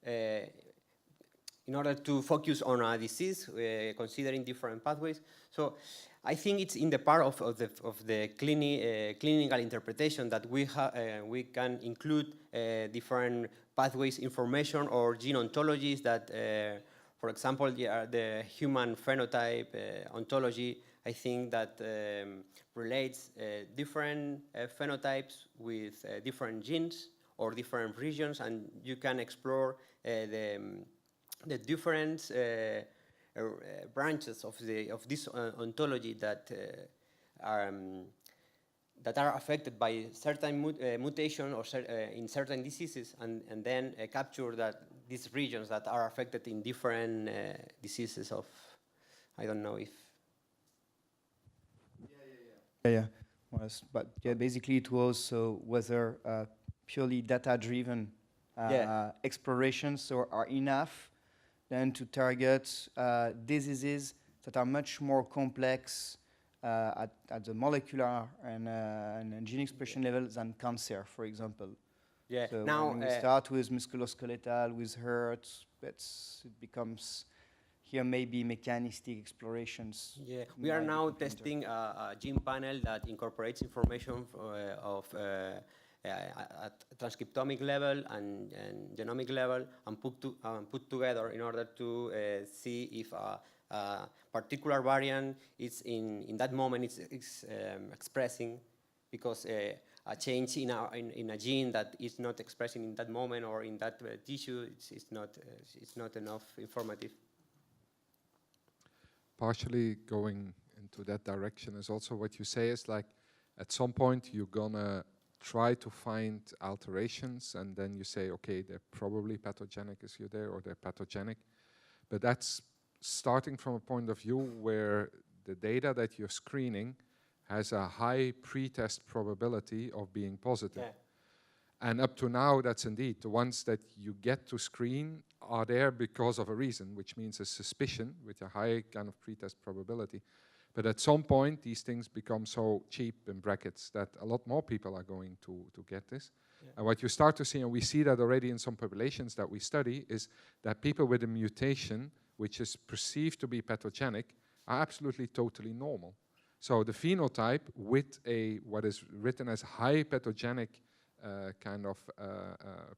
in in order to focus on a disease, considering different pathways. So I think it's in the part of the clinical interpretation that we can include different pathways information or gene ontologies that, for example, the human phenotype ontology, I think that relates different phenotypes with different genes or different regions, and you can explore the different branches of this ontology that are affected by certain mutation or in certain diseases, and then capture these regions that are affected in different diseases of, I don't know if. Yeah. But yeah, basically it was whether purely data-driven explorations are enough then to target diseases that are much more complex at the molecular and gene expression level than cancer, for example. Yeah. So now when we start with musculoskeletal, with heart, it becomes here maybe mechanistic explorations. Yeah, we are now testing a gene panel that incorporates information of at transcriptomic level and genomic level, and put together in order to see if a particular variant is in that moment is expressing, because a change in a gene that is not expressing in that moment or in that tissue, it's not enough informative. Partially going into that direction is also what you say is like, at some point you're gonna try to find alterations, and then you say, okay, they're probably pathogenic as you're there, or they're pathogenic. But that's starting from a point of view where the data that you're screening has a high pre-test probability of being positive. Yeah. And up to now, that's indeed the ones that you get to screen are there because of a reason, which means a suspicion with a high kind of pretest probability. But at some point, these things become so cheap, in brackets, that a lot more people are going to get this. Yeah. And what you start to see, and we see that already in some populations that we study, is that people with a mutation, which is perceived to be pathogenic, are absolutely totally normal. So the phenotype with what is written as high pathogenic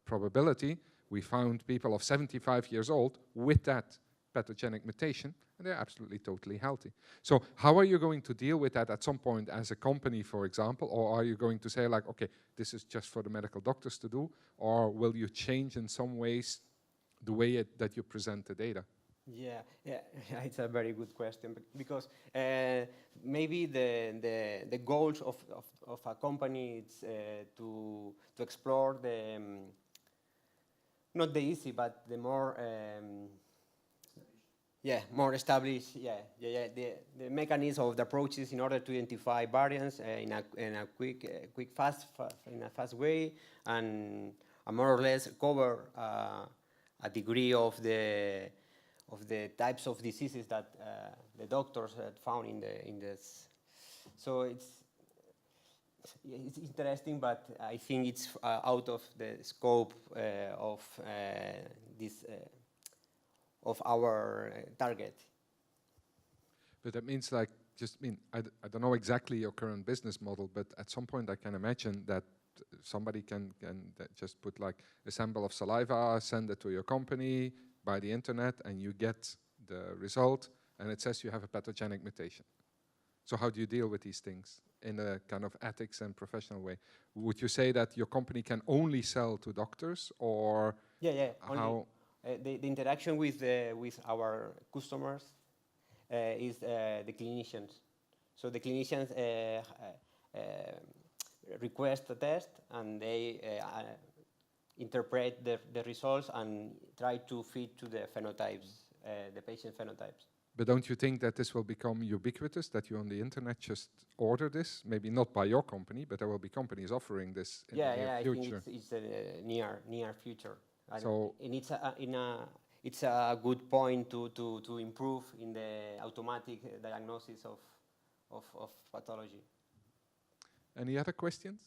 probability, we found people of 75 years old with that pathogenic mutation, and they're absolutely totally healthy. So how are you going to deal with that at some point as a company, for example, or are you going to say like, okay, this is just for the medical doctors to do, or will you change in some ways the way that you present the data? Yeah, it's a very good question, because maybe the goals of a company is to explore the not the easy, but the more more established the mechanism of the approaches in order to identify variants in a fast way, and more or less cover a degree of the types of diseases that the doctors had found in this. So it's interesting, but I think it's out of the scope of our target. But that means like, I don't know exactly your current business model, but at some point I can imagine that somebody can just put like a sample of saliva, send it to your company by the internet, and you get the result, and it says you have a pathogenic mutation. So how do you deal with these things in a kind of ethics and professional way? Would you say that your company can only sell to doctors, or how? The interaction with our customers is the clinicians. So the clinicians request a test, and they interpret the results and try to fit to the phenotypes, the patient phenotypes. But don't you think that this will become ubiquitous, that you on the internet just order this? Maybe not by your company, but there will be companies offering this in the near future. I think it's a near future. And it's a good point to improve in the automatic diagnosis of pathology. Any other questions?